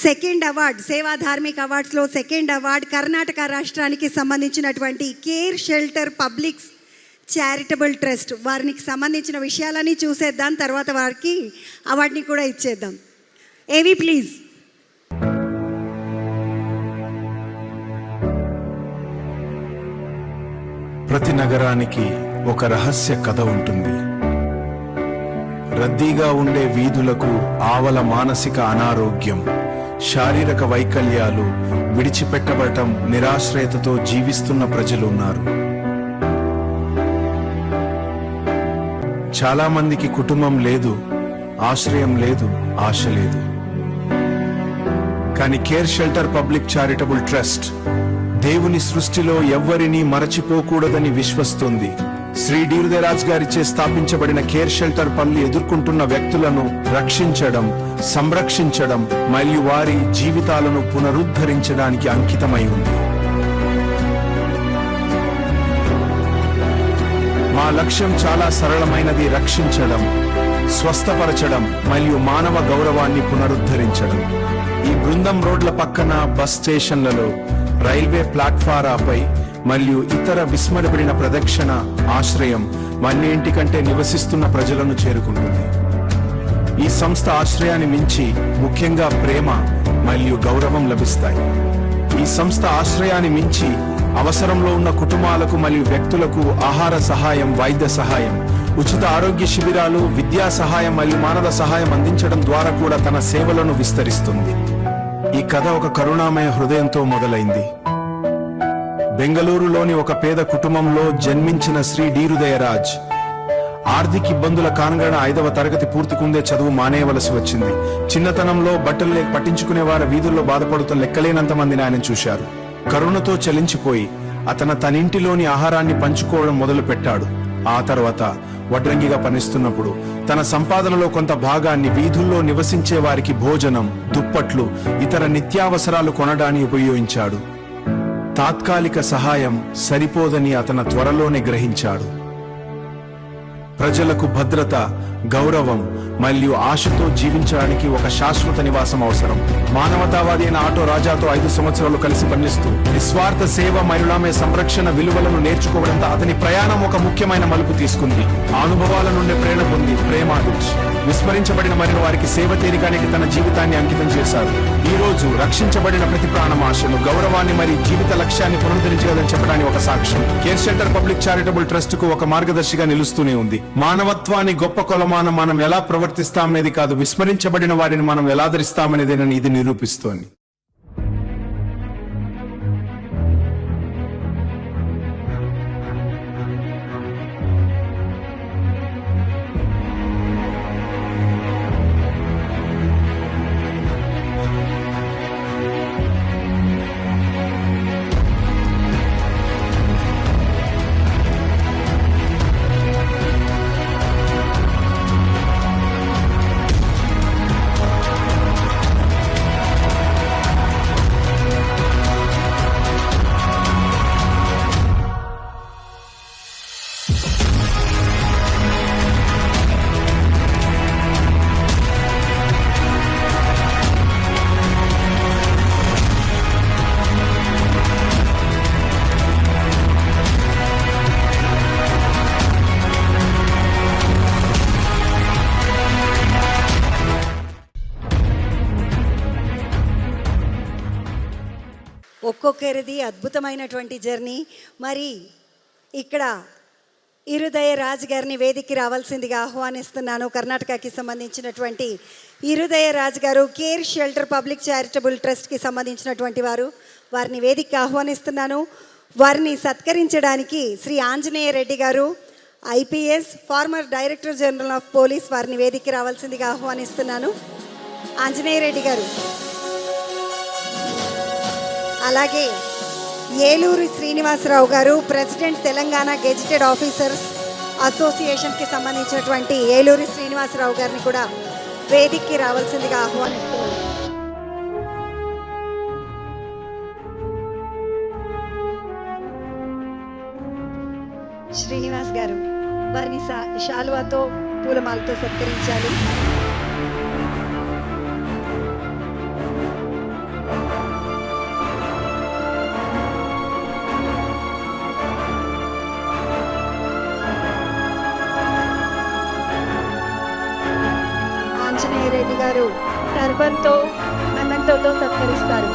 Second award సేవా ధార్మిక అవార్డ్స్లో second award Karnataka రాష్ట్రానికి సంబంధించినటువంటి care shelter public charitable trust వారికి సంబంధించిన విషయాలని చూసేద్దాం. తర్వాత వారికి అవార్డుని కూడా ఇచ్చేద్దాం. ఏవి ప్లీజ్. ప్రతి నగరానికి ఒక రహస్య కథ ఉంటుంది. రద్దీగా ఉండే వీధులకు ఆవల మానసిక అనారోగ్యం, శారీరక వైకల్యాలు, విడిచిపెట్టబడటం, నిరాశ్రయతతో జీవిస్తున్న ప్రజలున్నారు. చాలా మందికి కుటుంబం లేదు, ఆశ్రయం లేదు, ఆశ లేదు. కానీ care shelter public charitable trust దేవుని సృష్టిలో ఎవ్వరినీ మరచిపోకూడదని విశ్వస్తుంది. శ్రీ డి హృదయరాజ్ గారిచే స్థాపించబడిన కేర్ షెల్టర్ పనులు ఎదుర్కొంటున్న వ్యక్తులను రక్షించడం, సంరక్షించడం మరియు వారి జీవితాలను పునరుద్ధరించడానికి అంకితమై ఉంది. మా లక్ష్యం చాలా సరళమైనది: రక్షించడం, స్వస్థపరచడం మరియు మానవ గౌరవాన్ని పునరుద్ధరించడం. ఈ బృందం రోడ్ల పక్కన, బస్ స్టేషన్లలో, రైల్వే ప్లాట్ఫారాపై మరియు ఇతర విస్మరపడిన ప్రదక్షిణ ఆశ్రయం మన్నింటికంటే నివసిస్తున్న ప్రజలను చేరుకుంటుంది. ఈ సంస్థ ఆశ్రయాన్ని మించి ముఖ్యంగా ప్రేమ మరియు గౌరవం లభిస్తాయి. ఈ సంస్థ ఆశ్రయాన్ని మించి అవసరంలో ఉన్న కుటుంబాలకు మరియు వ్యక్తులకు ఆహార సహాయం, వైద్య సహాయం, ఉచిత ఆరోగ్య శిబిరాలు, విద్యా సహాయం మరియు మానవ సహాయం అందించడం ద్వారా కూడా తన సేవలను విస్తరిస్తుంది. ఈ కథ ఒక కరుణామయ హృదయంతో మొదలైంది. బెంగళూరులోని ఒక పేద కుటుంబంలో జన్మించిన శ్రీ డి హృదయరాజ్ ఆర్థిక ఇబ్బందుల కారణంగా 5వ తరగతి పూర్తికుందే చదువు మానేయవలసి వచ్చింది. చిన్నతనంలో బట్టలు లేక పట్టించుకునే వారి వీధుల్లో బాధపడుతున్న లెక్కలేనంత మందిని ఆయన చూశారు. కరుణతో చలించిపోయి తనింటిలోని ఆహారాన్ని పంచుకోవడం మొదలు పెట్టాడు. ఆ తర్వాత వడ్రంగిగా పనిస్తున్నప్పుడు తన సంపాదనలో కొంత భాగాన్ని వీధుల్లో నివసించే వారికి భోజనం, దుప్పట్లు, ఇతర నిత్యావసరాలు కొనడానికి ఉపయోగించాడు. తాత్కాలిక సహాయం సరిపోదని అతను త్వరలోనే గ్రహించాడు. ప్రజలకు భద్రత, గౌరవం మరియు ఆశతో జీవించడానికి ఒక శాశ్వత నివాసం అవసరం. మానవతావాది అయిన ఆటో రాజాతో 5 సంవత్సరాలు కలిసి పనిచేస్తూ నిస్వార్థ సేవ మరియు ఆమె సంరక్షణ విలువలను నేర్చుకోవడంతో అతని ప్రయాణం ఒక ముఖ్యమైన మలుపు తీసుకుంది. ఆ అనుభవాల నుండి ప్రేరణ పొంది ప్రేమాదించి విస్మరించబడిన మరియు వారికి సేవ తీరికానికి తన జీవితాన్ని అంకితం చేశారు. ఈ రోజు రక్షించబడిన ప్రతి ప్రాణం ఆశను, గౌరవాన్ని మరియు జీవిత లక్ష్యాన్ని పునరుద్ధరించగలని చెప్పడానికి ఒక సాక్ష్యం. Care shelter public charitable trust కు ఒక మార్గదర్శిగా నిలుస్తూనే ఉంది. మానవత్వాన్ని గొప్ప కొలమానం మనం ఎలా ప్రవర్తిస్తామనేది కాదు, విస్మరించబడిన వారిని మనం ఎలా ఆదరిస్తామనేదేనని ఇది నిరూపిస్తోంది. ఒక్కొక్కరిది అద్భుతమైనటువంటి జర్నీ. మరి ఇక్కడ హృదయరాజ్ గారిని వేదికకి రావాల్సిందిగా ఆహ్వానిస్తున్నాను. కర్ణాటకకి సంబంధించినటువంటి హృదయరాజ్ గారు కేర్ షెల్టర్ పబ్లిక్ చారిటబుల్ ట్రస్ట్కి సంబంధించినటువంటి వారిని వేదికకి ఆహ్వానిస్తున్నాను. వారిని సత్కరించడానికి శ్రీ ఆంజనేయ రెడ్డి గారు, IPS, former director general of police, వారిని వేదికకి రావాల్సిందిగా ఆహ్వానిస్తున్నాను. ఆంజనేయ రెడ్డి గారు, అలాగే ఏలూరి శ్రీనివాసరావు గారు, ప్రెసిడెంట్ తెలంగాణ గెజిటెడ్ ఆఫీసర్స్ అసోసియేషన్కి సంబంధించినటువంటి ఏలూరి శ్రీనివాసరావు గారిని కూడా వేదికకి రావాల్సిందిగా ఆహ్వానిస్తున్నాను. శ్రీనివాస్ గారు వారిని శాలువాతో, పూలమాలతో సత్కరించాలి. రిబన్తో మెమెంటోతో సత్కరిస్తారు.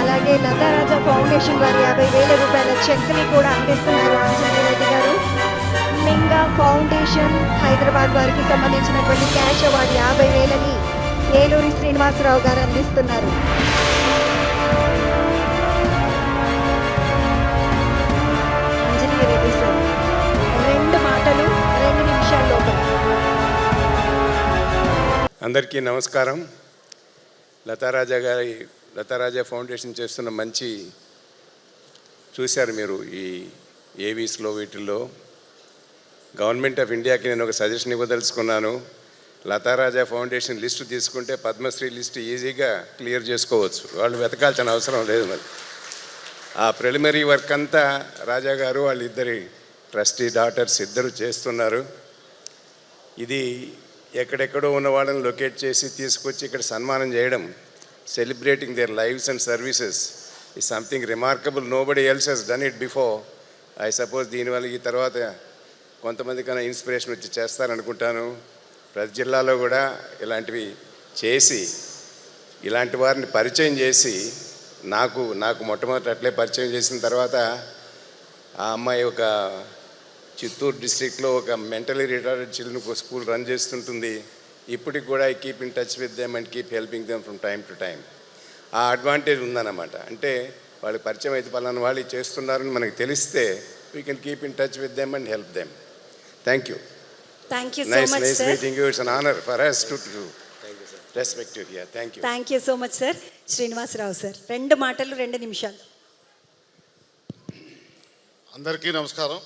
అలాగే లతారాజా ఫౌండేషన్ వారి 50,000 రూపాయల చెక్ని కూడా అందిస్తున్నారు ఆంజనేయ రెడ్డి గారు. మింగా ఫౌండేషన్ హైదరాబాద్ వారికి సంబంధించినటువంటి క్యాష్ అవార్డు 50,000ని ఏలూరి శ్రీనివాసరావు గారు అందిస్తున్నారు. ఆంజనేయ రెడ్డి సార్ 2 మాటలు 2 నిమిషాల లోపల. అందరికీ నమస్కారం. లతారాజా ఫౌండేషన్ చేస్తున్న మంచి చూశారు మీరు ఈ ఏవీస్లో వీటిల్లో. గవర్నమెంట్ ఆఫ్ ఇండియాకి నేను ఒక సజెషన్ ఇవ్వదలుచుకున్నాను. లతారాజా ఫౌండేషన్ లిస్టు తీసుకుంటే పద్మశ్రీ లిస్టు ఈజీగా క్లియర్ చేసుకోవచ్చు. వాళ్ళు వెతకాల్సిన అవసరం లేదు. మరి ఆ ప్రిలిమినరీ వర్క్ అంతా రాజా గారు వాళ్ళిద్దరి ట్రస్టీ డాటర్స్ ఇద్దరు చేస్తున్నారు. ఇది ఎక్కడెక్కడో ఉన్న వాళ్ళని లొకేట్ చేసి తీసుకొచ్చి ఇక్కడ సన్మానం చేయడం, celebrating there lives and services is something remarkable. Nobody else has done it before. I suppose దీనివల్ల ఈ తర్వాత కొంతమంది కన్నా ఇన్స్పిరేషన్ వచ్చి చేస్తారనుకుంటాను. ప్రతి జిల్లాలో కూడా ఇలాంటివి చేసి ఇలాంటి వారిని పరిచయం చేసి నాకు మొట్టమొదటి అట్లే పరిచయం చేసిన తర్వాత ఆ అమ్మాయి ఒక చిత్తూరు డిస్ట్రిక్ట్లో ఒక mentally retarded children school run చేస్తుంటుంది. ఇప్పటికి కూడా I keep in touch with them and keep helping them from time to time. ఆ అడ్వాంటేజ్ ఉందన్నమాట. అంటే వాళ్ళకి పరిచయం అయితే పలానా వాళ్ళు చేస్తున్నారని మనకు తెలిస్తే we can keep in touch with them and help them. Thank you. Thank you so much nice sir. Meeting you. It's an honour for us to respect you here. Thank you. Thank you so much sir. Srinivasa Rao sir 2 మాటలు 2 నిమిషాలు. అందరికీ నమస్కారం.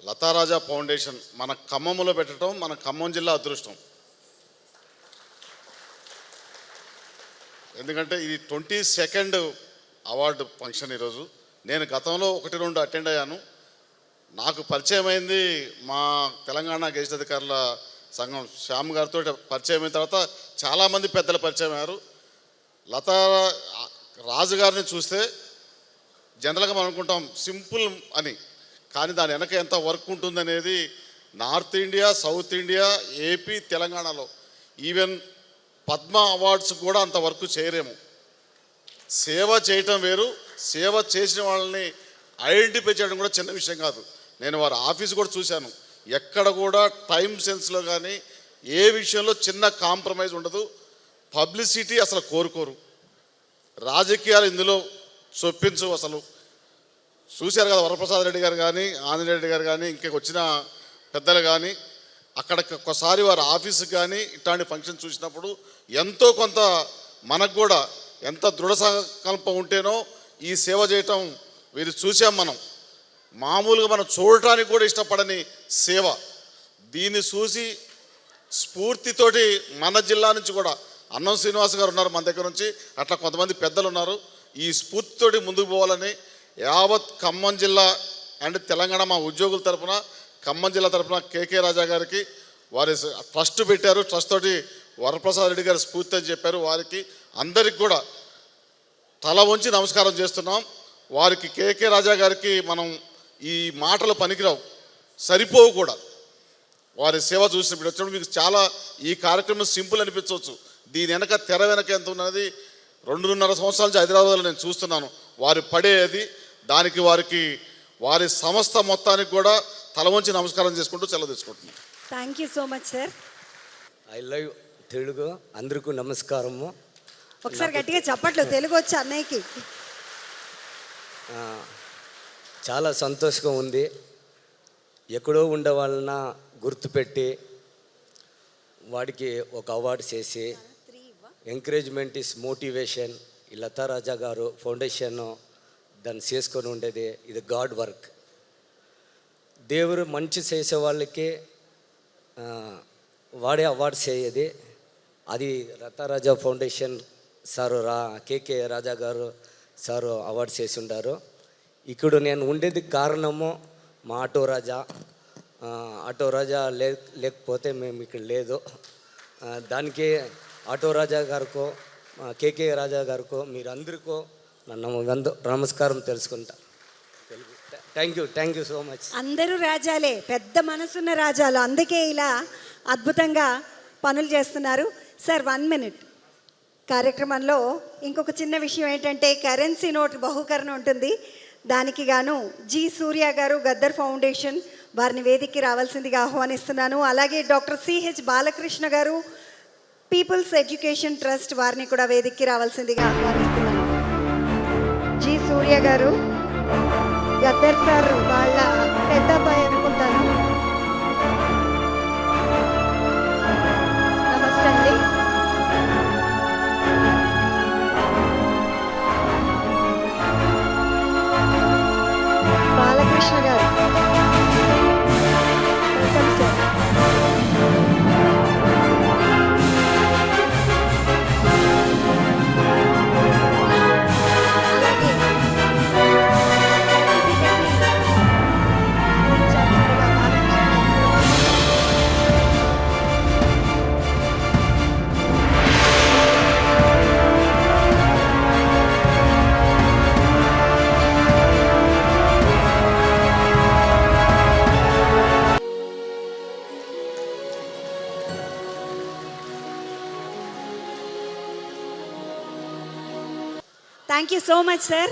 లతారాజా foundation మన ఖమ్మంలో పెట్టడం మన ఖమ్మం జిల్లా అదృష్టం. ఎందుకంటే ఇది 22nd అవార్డు ఫంక్షన్ ఈరోజు. నేను గతంలో 1-2 అటెండ్ అయ్యాను. నాకు పరిచయం అయింది మా తెలంగాణ గెజిట్ అధికారుల సంఘం శ్యామ్ గారితో పరిచయం అయిన తర్వాత చాలామంది పెద్దలు పరిచయం అయ్యారు. లతా రాజు గారిని చూస్తే జనరల్గా మనం అనుకుంటాం సింపుల్ అని, కానీ దాని వెనక ఎంత వర్క్ ఉంటుందనేది north India, south India, AP, తెలంగాణలో ఈవెన్ పద్మ అవార్డ్స్ కూడా అంత వర్క్ చేయరేము. సేవ చేయటం వేరు, సేవ చేసిన వాళ్ళని ఐడెంటిఫై చేయడం కూడా చిన్న విషయం కాదు. నేను వారి ఆఫీస్ కూడా చూశాను. ఎక్కడ కూడా టైం సెన్స్లో కానీ ఏ విషయంలో చిన్న కాంప్రమైజ్ ఉండదు. పబ్లిసిటీ అసలు కోరుకోరు. రాజకీయాలు ఇందులో చొప్పించు. అసలు చూశారు కదా, వరప్రసాద్ రెడ్డి గారు కానీ, ఆంజనేయ రెడ్డి గారు కానీ, ఇంకా వచ్చిన పెద్దలు కానీ, అక్కడికి ఒక్కసారి వారి ఆఫీస్కి కానీ ఇట్లాంటి ఫంక్షన్ చూసినప్పుడు ఎంతో కొంత మనకు కూడా ఎంత దృఢ సంకల్పం ఉంటేనో ఈ సేవ చేయటం వీరు చూసాం. మనం మామూలుగా మనం చూడటానికి కూడా ఇష్టపడని సేవ. దీన్ని చూసి స్ఫూర్తితోటి మన జిల్లా నుంచి కూడా అన్నం శ్రీనివాస్ గారు ఉన్నారు మన దగ్గర నుంచి, అట్లా కొంతమంది పెద్దలు ఉన్నారు. ఈ స్ఫూర్తితోటి ముందుకు పోవాలని యావత్ ఖమ్మం జిల్లా అండ్ తెలంగాణ మా ఉద్యోగుల తరఫున, ఖమ్మం జిల్లా తరఫున కేకే రాజా గారికి వారి ట్రస్ట్ పెట్టారు. ట్రస్ట్ తోటి వరప్రసాద్ రెడ్డి గారు స్ఫూర్తి అని చెప్పారు. వారికి అందరికి కూడా తల వంచి నమస్కారం చేస్తున్నాం. వారికి కేకే రాజా గారికి మనం ఈ మాటలు పనికిరావు, సరిపోవు కూడా. వారి సేవ చూసినప్పుడు వచ్చినప్పుడు మీకు చాలా ఈ కార్యక్రమం సింపుల్ అనిపించవచ్చు. దీని వెనక తెర వెనక ఎంత ఉన్నది 2.5 సంవత్సరాల నుంచి హైదరాబాద్లో నేను చూస్తున్నాను. వారి పడేది దానికి వారి సంస్థ మొత్తానికి కూడా తల వంచి నమస్కారం చేసుకుంటూ సెలవు తీసుకుంటున్నాను. Thank you so much sir. I love Telugu. అందరికీ నమస్కారము. ఒకసారి గట్టిగా చెప్పట్లు, తెలుగు వచ్చి అన్నయ్యకి. చాలా సంతోషంగా ఉంది. ఎక్కడో ఉండే వాళ్ళన గుర్తుపెట్టి వాడికి ఒక అవార్డు చేసి ఎంకరేజ్మెంట్ ఇస్ మోటివేషన్. ఈ లతారాజా గారు ఫౌండేషన్ దాన్ని చేసుకొని ఉండేది ఇది గాడ్ వర్క్. దేవుడు మంచి చేసే వాళ్ళకి వాడే అవార్డ్స్ అయ్యేది. అది లతారాజా ఫౌండేషన్ సారు కేకే రాజా గారు సారు అవార్డు చేసి ఉండారు. ఇక్కడ నేను ఉండేది కారణము మా ఆటో రాజా లేకపోతే మేము ఇక్కడ లేదు. దానికి ఆటో రాజా గారికో కేకే రాజా గారికో మీరందరికో నన్ను నమస్కారం తెలుసుకుంటా. Thank you so much. అందరూ రాజాలే, పెద్ద మనసున్న రాజాలు, అందుకే ఇలా అద్భుతంగా పనులు చేస్తున్నారు. Sir 1 minute. కార్యక్రమంలో ఇంకొక చిన్న విషయం ఏంటంటే కరెన్సీ నోట్ బహుకరణ ఉంటుంది. దానికి గాను జి సూర్య గారు గద్దర్ ఫౌండేషన్ వారిని వేదికకి రావాల్సిందిగా ఆహ్వానిస్తున్నాను. అలాగే డాక్టర్ సిహెచ్ బాలకృష్ణ గారు పీపుల్స్ ఎడ్యుకేషన్ ట్రస్ట్ వారిని కూడా వేదికకి రావాల్సిందిగా ఆహ్వానిస్తున్నాను. జి సూర్య గారు, గద్దర్ సార్ వాళ్ళ పెద్ద అబ్బాయి అనుకుంటాను. నమస్తే అండి. బాలకృష్ణ గారు, వెల్కమ్ సార్. అలాగే thank you so much sir.